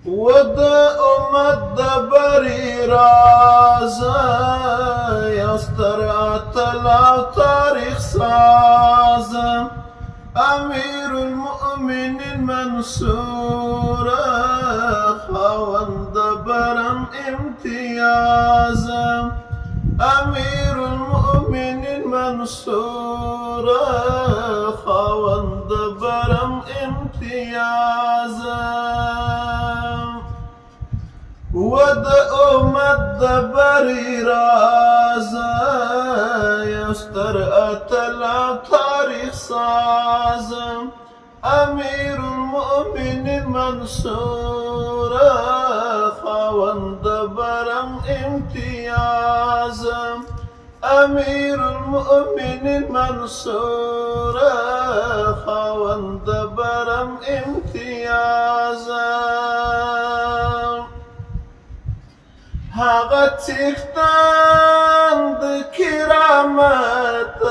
ود امت د بری رازه یو ستر اتل او تاریخ سازه امیر المؤمنین منصور خاوند برم امتیاز امیر المؤمنین منصور خاوند برم امتیاز ود امت د بری رازه یو ستر اتل او تاریخ ساز امیر المؤمنین منصور خاوند برم امتیاز امیر المؤمنین منصور خاوند برم امتیاز هغه څښتن د کرامت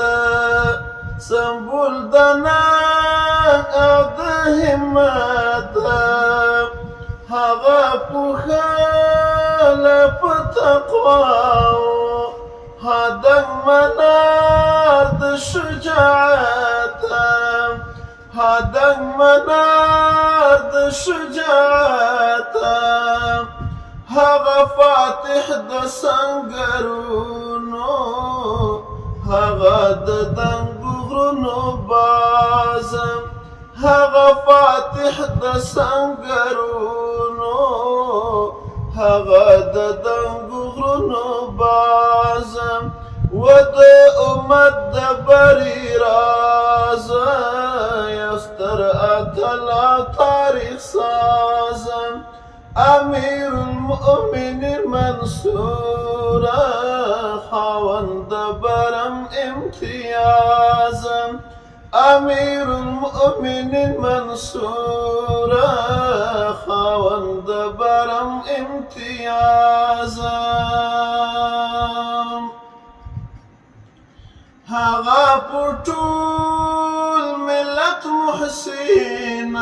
سمبول د ننګ او د همت هغه پوښله په تقوا هدف منار د شجاعت هدف منار د شجاعت هغه فاتح د سنگرونو هغه د دنګو غرونو باز هغه فاتح د سنگرونو هغه د دنګو غرونو باز و د امت د بری راز یو ستر اتل او تاریخ ساز امیر المؤمنین منصور خاوند برم امتیاز امیر المؤمنین منصور خاوند برم امتیاز هغه په ټول ملت محسن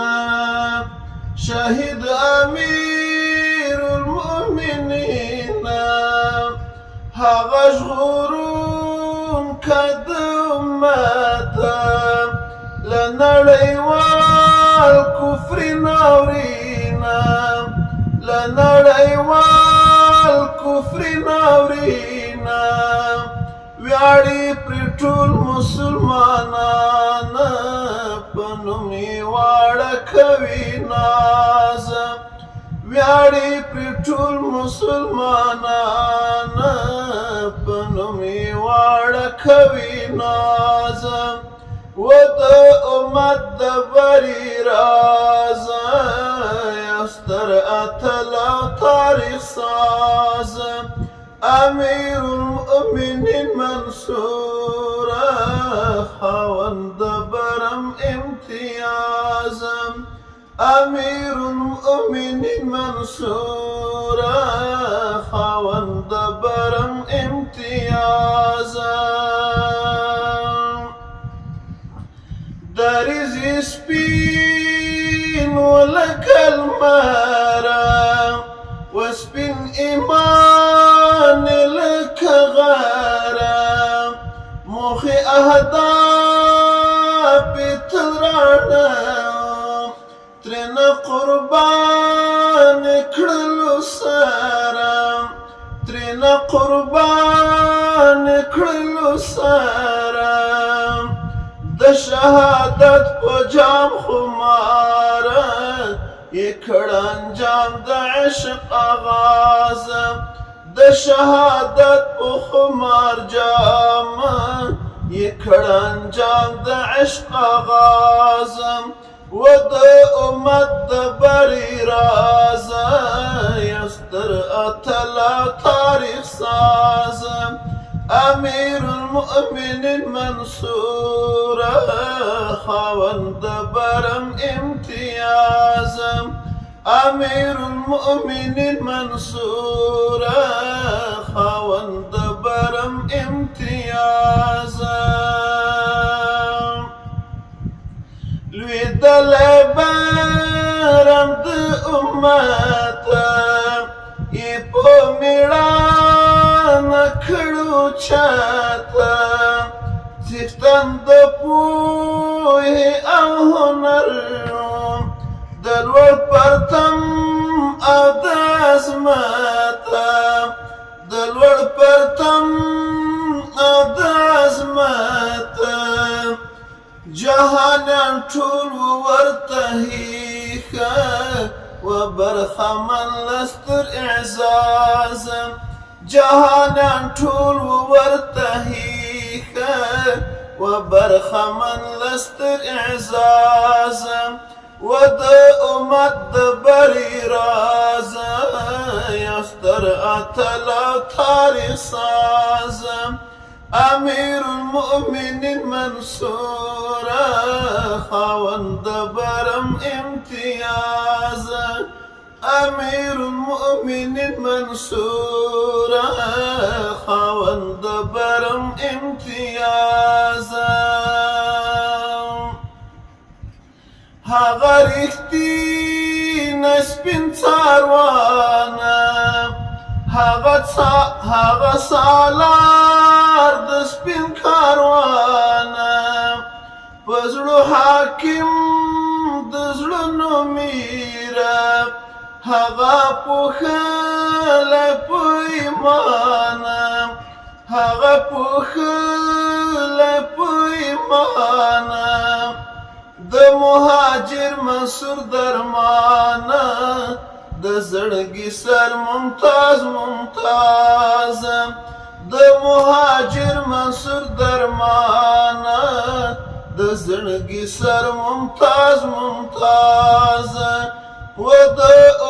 شهید امیر المؤمنین هغه ژغورون که د امت له نړیوال کفر ناورینه له نړیوال کفر ناورینه ویاړي پرې ټول مسلمانان په نوم یې واړه کوي ناز ویاړي پرې ټول مسلمانان په نوم یې واړه کوي ناز و د امت د بری راز یو ستر اتل او تاریخ ساز امیر المؤمنین منصور خاوند برم امتیاز امیر المؤمنین منصور خاوند برم امتیاز دریزی سپین ولکه المر و سپین ایمان لکه غره موخې اهداف یې تل راڼه ترېنه قربان کړلو سره ترېنه قربان کړلو سره د شهادت په جام خماره یې کړ انجام د عشق آغاز د شهادت په خمار جام یې کړ انجام د عشق آغاز و د امت د بری راز یو ستر اتل او تاریخ ساز امیر المؤمنین منصور خاوند برم امتیاز امیر المؤمنین منصور خاوند برم امتیاز لوی دل برم د ماته یې په مېړانه کړو چاته څښتن د پوهې او هنر د لوړ پرتم او د عظمته د لوړ پرتم او د عظمته جهانیان ټول ورته هیښه و برخمن له ستر اعزاز جهانیان ټول ورته هیښه و برخمن له ستر اعزاز و د امت د بري راز یو ستر اتل او تاریخ ساز امیر المؤمنین منصور خاوند برم امتیاز امیر المؤمنین منصور خاوند برم امتیاز هغه رښتینی سپین څاروانه هغه سالار د سپین کاروانه په زړو حاکم د زړونو میره هغه پوښلی په ایمانه هغه پوښلی په ایمانه د مهاجر منصور درمانه د زړګي سر ممتاز ممتاز د مهاجر منصور درمانه د زړګي سر ممتاز ممتاز و د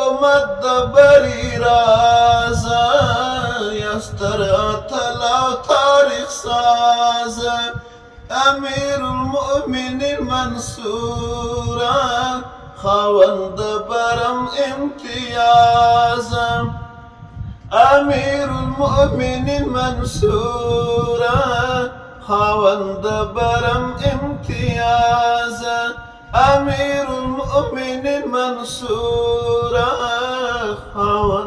امت د بري راز یا ستر اتل او تاریخ ساز امیر المؤمنین منصور خاوند برم امتیاز امیر المؤمنین منصور خاوند برم امتیاز امیر المؤمنین منصور خاوند